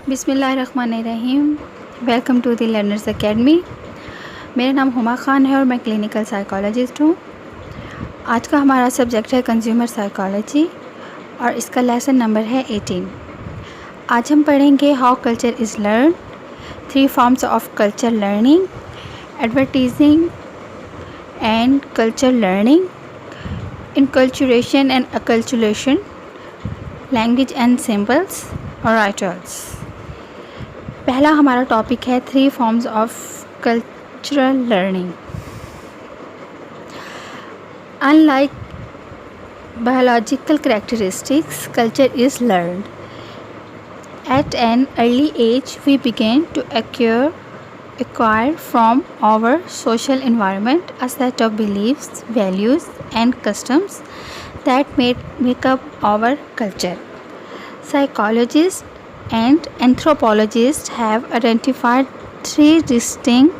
بسم اللہ الرحمن الرحیم. Welcome to the learners academy. میرا نام ہما خان ہے اور میں کلینکل سائیکالوجسٹ ہوں. آج کا ہمارا سبجیکٹ ہے کنزیومر سائیکالوجی اور اس کا لیسن نمبر ہے 18. آج ہم پڑھیں گے how culture is learn, 3 forms of culture learning, advertising and culture learning, enculturation and acculturation, language and symbols اور رائٹرس. پہلا ہمارا ٹاپک ہے 3 forms of cultural learning. Unlike biological characteristics, culture is learned. At an early age, we begin to acquire from our social environment a set of beliefs, values, and customs that make up our culture. Psychologists and anthropologists have identified 3 distinct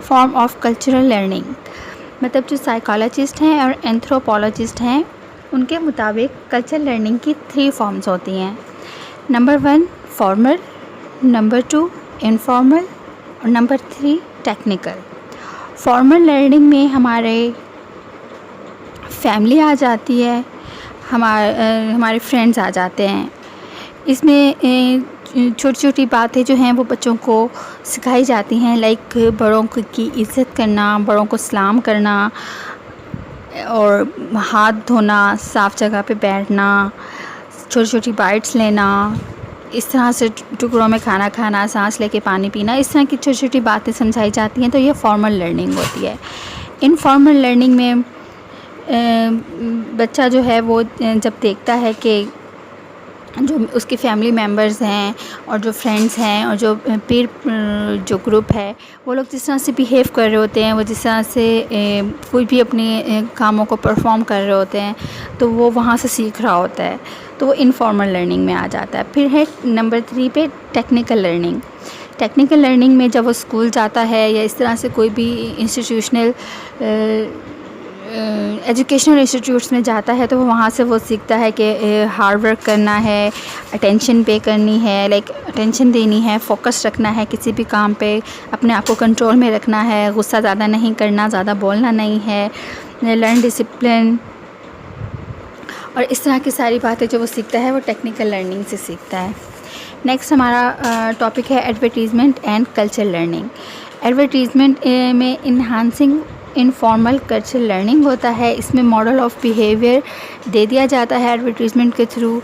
forms of cultural learning. مطلب جو psychologist ہیں اور anthropologist ہیں ان کے مطابق culture learning کی 3 forms ہوتی ہیں. نمبر 1 فارمل، نمبر 2 انفارمل اور نمبر 3 ٹیکنیکل. فارمل لرننگ میں ہمارے فیملی آ جاتی ہے، ہمارے فرینڈز آ جاتے ہیں. اس میں چھوٹی چھوٹی باتیں جو ہیں وہ بچوں کو سکھائی جاتی ہیں، لائک بڑوں کی عزت کرنا، بڑوں کو سلام کرنا اور ہاتھ دھونا، صاف جگہ پہ بیٹھنا، چھوٹی چھوٹی بائٹس لینا، اس طرح سے ٹکڑوں میں کھانا کھانا، سانس لے کے پانی پینا، اس طرح کی چھوٹی چھوٹی باتیں سمجھائی جاتی ہیں. تو یہ فارمل لرننگ ہوتی ہے. انفارمل لرننگ میں بچہ جو ہے وہ جب دیکھتا ہے کہ جو اس کے فیملی ممبرز ہیں اور جو فرینڈز ہیں اور جو پیر جو گروپ ہے وہ لوگ جس طرح سے بیہیو کر رہے ہوتے ہیں، وہ جس طرح سے کوئی بھی اپنے کاموں کو پرفارم کر رہے ہوتے ہیں تو وہ وہاں سے سیکھ رہا ہوتا ہے، تو وہ انفارمل لرننگ میں آ جاتا ہے. پھر ہے نمبر 3 پہ ٹیکنیکل لرننگ. ٹیکنیکل لرننگ میں جب وہ اسکول جاتا ہے یا اس طرح سے کوئی بھی انسٹیٹیوشنل ایجوکیشنل انسٹیٹیوٹس میں جاتا ہے تو وہاں سے وہ سیکھتا ہے کہ ہارڈ ورک کرنا ہے، اٹینشن پے کرنی ہے، لائک اٹینشن دینی ہے، فوکس رکھنا ہے کسی بھی کام پہ، اپنے آپ کو کنٹرول میں رکھنا ہے، غصہ زیادہ نہیں کرنا، زیادہ بولنا نہیں ہے، لرن ڈسپلن اور اس طرح کی ساری باتیں جو وہ سیکھتا ہے وہ ٹیکنیکل لرننگ سے سیکھتا ہے. نیکسٹ ہمارا ٹاپک ہے advertisement and culture learning. Advertisement میں انہانسنگ انفارمل کلچر لرننگ ہوتا ہے. اس میں ماڈل آف بیہیویئر دے دیا جاتا ہے ایڈورٹیزمنٹ کے تھرو،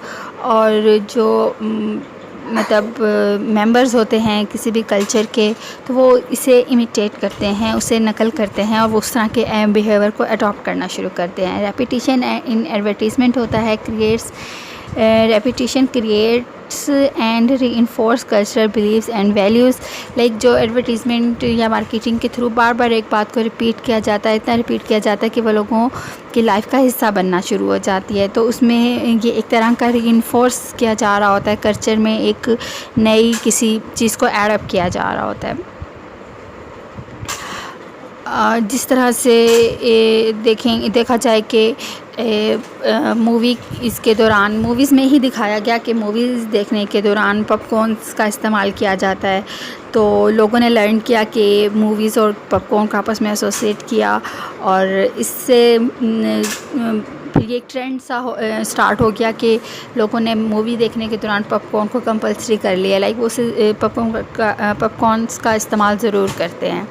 اور جو مطلب ممبرز ہوتے ہیں کسی بھی کلچر کے تو وہ اسے امیٹیٹ کرتے ہیں، اسے نقل کرتے ہیں اور وہ اس طرح کے بیہیویئر کو اڈاپٹ کرنا شروع کرتے ہیں. ریپیٹیشن ان ایڈورٹیزمنٹ ہوتا ہے repetition creates and reinforce cultural beliefs and values. Like جو ایڈورٹیزمنٹ یا مارکیٹنگ کے تھرو بار بار ایک بات کو ریپیٹ کیا جاتا ہے، اتنا ریپیٹ کیا جاتا ہے کہ وہ لوگوں کی لائف کا حصہ بننا شروع ہو جاتی ہے. تو اس میں یہ ایک طرح کا ری انفورس کیا جا رہا ہوتا ہے، کلچر میں ایک نئی کسی چیز کو ایڈ اپ کیا جا رہا ہوتا ہے. جس طرح سے دیکھا جائے کہ مووی اس کے دوران موویز میں ہی دکھایا گیا کہ موویز دیکھنے کے دوران پاپ کارنس کا استعمال کیا جاتا ہے، تو لوگوں نے لرن کیا کہ موویز اور پاپ کارن کا آپس میں ایسوسیٹ کیا، اور اس سے پھر یہ ایک ٹرینڈ سا اسٹارٹ ہو گیا کہ لوگوں نے مووی دیکھنے کے دوران پاپ کارن کو کمپلسری کر لیا، لائک وہ پاپ کارنس کا استعمال ضرور کرتے ہیں.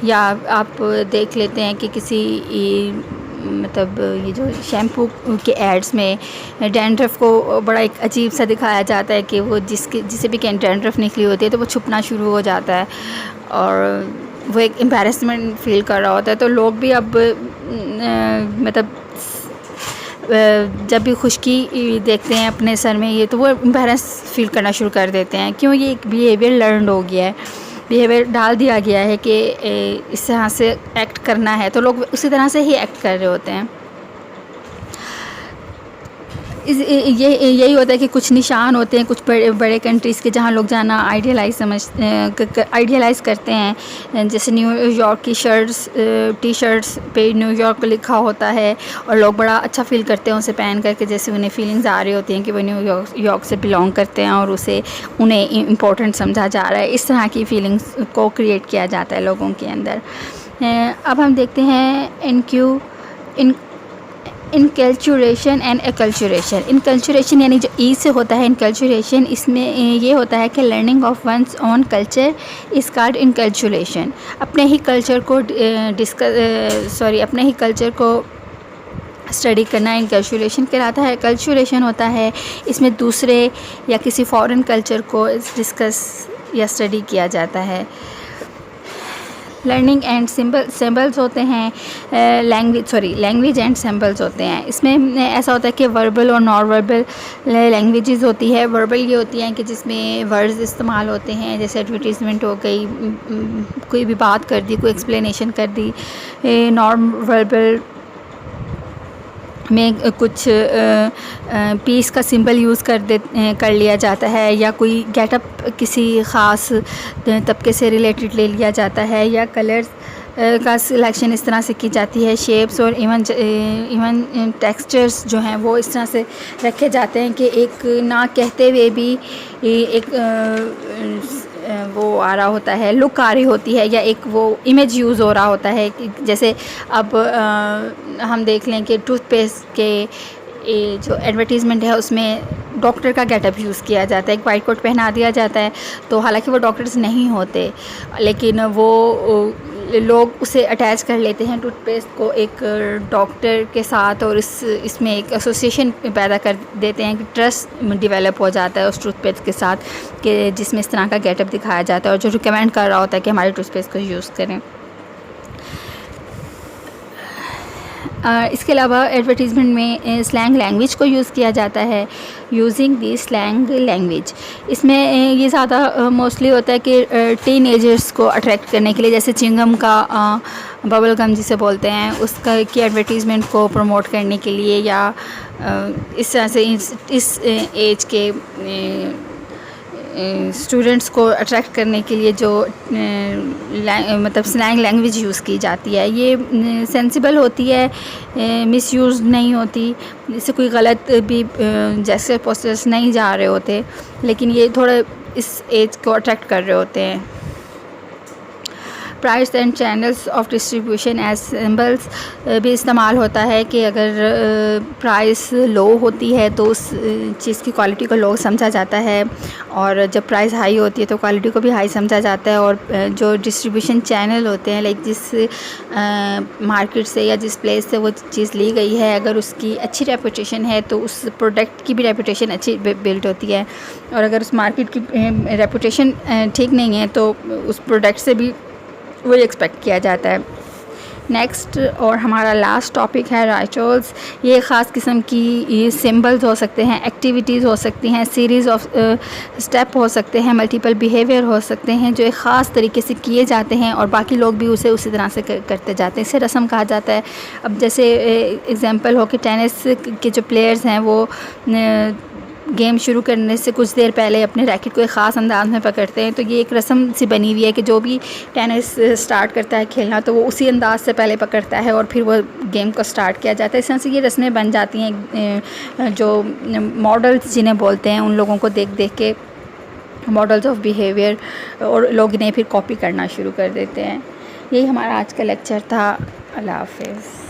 یا آپ دیکھ لیتے ہیں کہ کسی مطلب یہ جو شیمپو کے ایڈز میں ڈینڈرف کو بڑا ایک عجیب سا دکھایا جاتا ہے کہ وہ جسے بھی ڈینڈرف نکلی ہوتی ہے تو وہ چھپنا شروع ہو جاتا ہے اور وہ ایک امبیرسمنٹ فیل کر رہا ہوتا ہے. تو لوگ بھی اب مطلب جب بھی خشکی دیکھتے ہیں اپنے سر میں یہ تو وہ امبیرس فیل کرنا شروع کر دیتے ہیں. کیوں؟ یہ ایک بیہیویئر لرنڈ ہو گیا ہے، بیہیویئر ڈال دیا گیا ہے کہ اس طرح سے ایکٹ کرنا ہے، تو لوگ اسی طرح سے ہی ایکٹ کر رہے ہوتے ہیں. یہی ہوتا ہے کہ کچھ نشان ہوتے ہیں کچھ بڑے کنٹریز کے جہاں لوگ جانا آئیڈیالائز کرتے ہیں. جیسے نیو یارک کی ٹی شرٹس پہ نیو یارک لکھا ہوتا ہے اور لوگ بڑا اچھا فیل کرتے ہیں اسے پہن کر کے, جیسے انہیں فیلنگز آ رہی ہوتی ہیں کہ وہ نیو یارک سے بلانگ کرتے ہیں اور اسے انہیں امپورٹنٹ سمجھا جا رہا ہے. اس طرح کی فیلنگس کو کریٹ کیا جاتا ہے لوگوں کے اندر. اب ہم دیکھتے ہیں انکلچوریشن اینڈ اکلچوریشن. انکلچوریشن یعنی جو ای سے ہوتا ہے انکلچوریشن, اس میں یہ ہوتا ہے کہ learning of one's own culture is called enculturation. اپنے ہی کلچر کو اسٹڈی کرنا انکلچوریشن کہلاتا ہے. کلچوریشن ہوتا ہے اس میں دوسرے یا کسی فارن کلچر کو ڈسکس یا اسٹڈی کیا جاتا ہے. لرننگ اینڈ سمبلز ہوتے ہیں, لینگویج اینڈ سمبلز ہوتے ہیں. اس میں ایسا ہوتا ہے کہ وربل اور نان وربل لینگویجز ہوتی ہے. وربل یہ ہوتی ہیں کہ جس میں ورڈز استعمال ہوتے ہیں, جیسے ایڈورٹیزمنٹ ہو گئی, کوئی بھی بات کر دی, کوئی ایکسپلینیشن کر دی. نان وربل میں کچھ پیس کا سمبل یوز کر لیا جاتا ہے, یا کوئی گیٹ اپ کسی خاص طبقے سے ریلیٹڈ لے لیا جاتا ہے, یا کلرز کا سلیکشن اس طرح سے کی جاتی ہے. شیپس اور ایون ٹیکسچرز جو ہیں وہ اس طرح سے رکھے جاتے ہیں کہ ایک نہ کہتے ہوئے بھی ایک وہ آ رہا ہوتا ہے, لک آ رہی ہوتی ہے, یا ایک وہ امیج یوز ہو رہا ہوتا ہے. جیسے اب ہم دیکھ لیں کہ ٹوتھ پیسٹ کے جو ایڈورٹیزمنٹ ہے اس میں ڈاکٹر کا گیٹ اپ یوز کیا جاتا ہے, ایک وائٹ کوٹ پہنا دیا جاتا ہے. تو حالانکہ وہ ڈاکٹرز نہیں ہوتے, لیکن وہ لوگ اسے اٹیچ کر لیتے ہیں ٹوتھ پیسٹ کو ایک ڈاکٹر کے ساتھ, اور اس میں ایک ایسوسیشن پیدا کر دیتے ہیں کہ ٹرسٹ ڈیولپ ہو جاتا ہے اس ٹوتھ پیسٹ کے ساتھ, کہ جس میں اس طرح کا گیٹ اپ دکھایا جاتا ہے اور جو ریکمینڈ کر رہا ہوتا ہے کہ ہمارے ٹوتھ پیسٹ کو یوز کریں. اس کے علاوہ ایڈورٹیزمنٹ میں سلینگ لینگویج کو یوز کیا جاتا ہے, یوزنگ دی سلینگ لینگویج. اس میں یہ زیادہ موسٹلی ہوتا ہے کہ ٹین ایجرس کو اٹریکٹ کرنے کے لیے, جیسے چنگم کا ببل گم جسے بولتے ہیں اس کا کی ایڈورٹیزمنٹ کو پروموٹ کرنے کے لیے, یا اس طرح سے اس ایج کے اسٹوڈنٹس کو اٹریکٹ کرنے کے لیے جو مطلب سلینگ لینگویج یوز کی جاتی ہے. یہ سینسیبل ہوتی ہے, مس یوز نہیں ہوتی, اس سے کوئی غلط بھی جیسے پوسٹرس نہیں جا رہے ہوتے, لیکن یہ تھوڑا اس ایج کو اٹریکٹ کر رہے ہوتے ہیں. Price and channels of distribution as symbols بھی استعمال ہوتا ہے کہ اگر پرائس لو ہوتی ہے تو اس چیز کی کوالٹی کو لو سمجھا جاتا ہے, اور جب پرائس ہائی ہوتی ہے تو کوالٹی کو بھی ہائی سمجھا جاتا ہے. اور جو ڈسٹریبیوشن چینل ہوتے ہیں, لائک جس مارکیٹ سے یا جس پلیس سے وہ چیز لی گئی ہے, اگر اس کی اچھی ریپوٹیشن ہے تو اس پروڈکٹ کی بھی ریپوٹیشن اچھی بلڈ ہوتی ہے, اور اگر اس مارکیٹ کی ریپوٹیشن ٹھیک نہیں ہے تو اس پروڈکٹ سے بھی وہی ایکسپیکٹ کیا جاتا ہے. نیکسٹ اور ہمارا لاسٹ ٹاپک ہے ریچولز. یہ خاص قسم کی سمبلز ہو سکتے ہیں, ایکٹیویٹیز ہو سکتی ہیں, سیریز آف اسٹیپ ہو سکتے ہیں, ملٹیپل بیہیویئر ہو سکتے ہیں جو ایک خاص طریقے سے کیے جاتے ہیں اور باقی لوگ بھی اسے اسی طرح سے کرتے جاتے ہیں. اسے رسم کہا جاتا ہے. اب جیسے ایگزامپل ہو کہ ٹینس کے جو پلیئرز ہیں وہ گیم شروع کرنے سے کچھ دیر پہلے اپنے ریکٹ کو ایک خاص انداز میں پکڑتے ہیں, تو یہ ایک رسم سی بنی ہوئی ہے کہ جو بھی ٹینس سٹارٹ کرتا ہے کھیلنا تو وہ اسی انداز سے پہلے پکڑتا ہے اور پھر وہ گیم کو سٹارٹ کیا جاتا ہے. اس طرح سے یہ رسمیں بن جاتی ہیں جو ماڈلز جنہیں بولتے ہیں, ان لوگوں کو دیکھ دیکھ کے ماڈلز آف بیہیویئر, اور لوگ انہیں پھر کاپی کرنا شروع کر دیتے ہیں. یہی ہمارا آج کا لیکچر تھا. اللہ حافظ.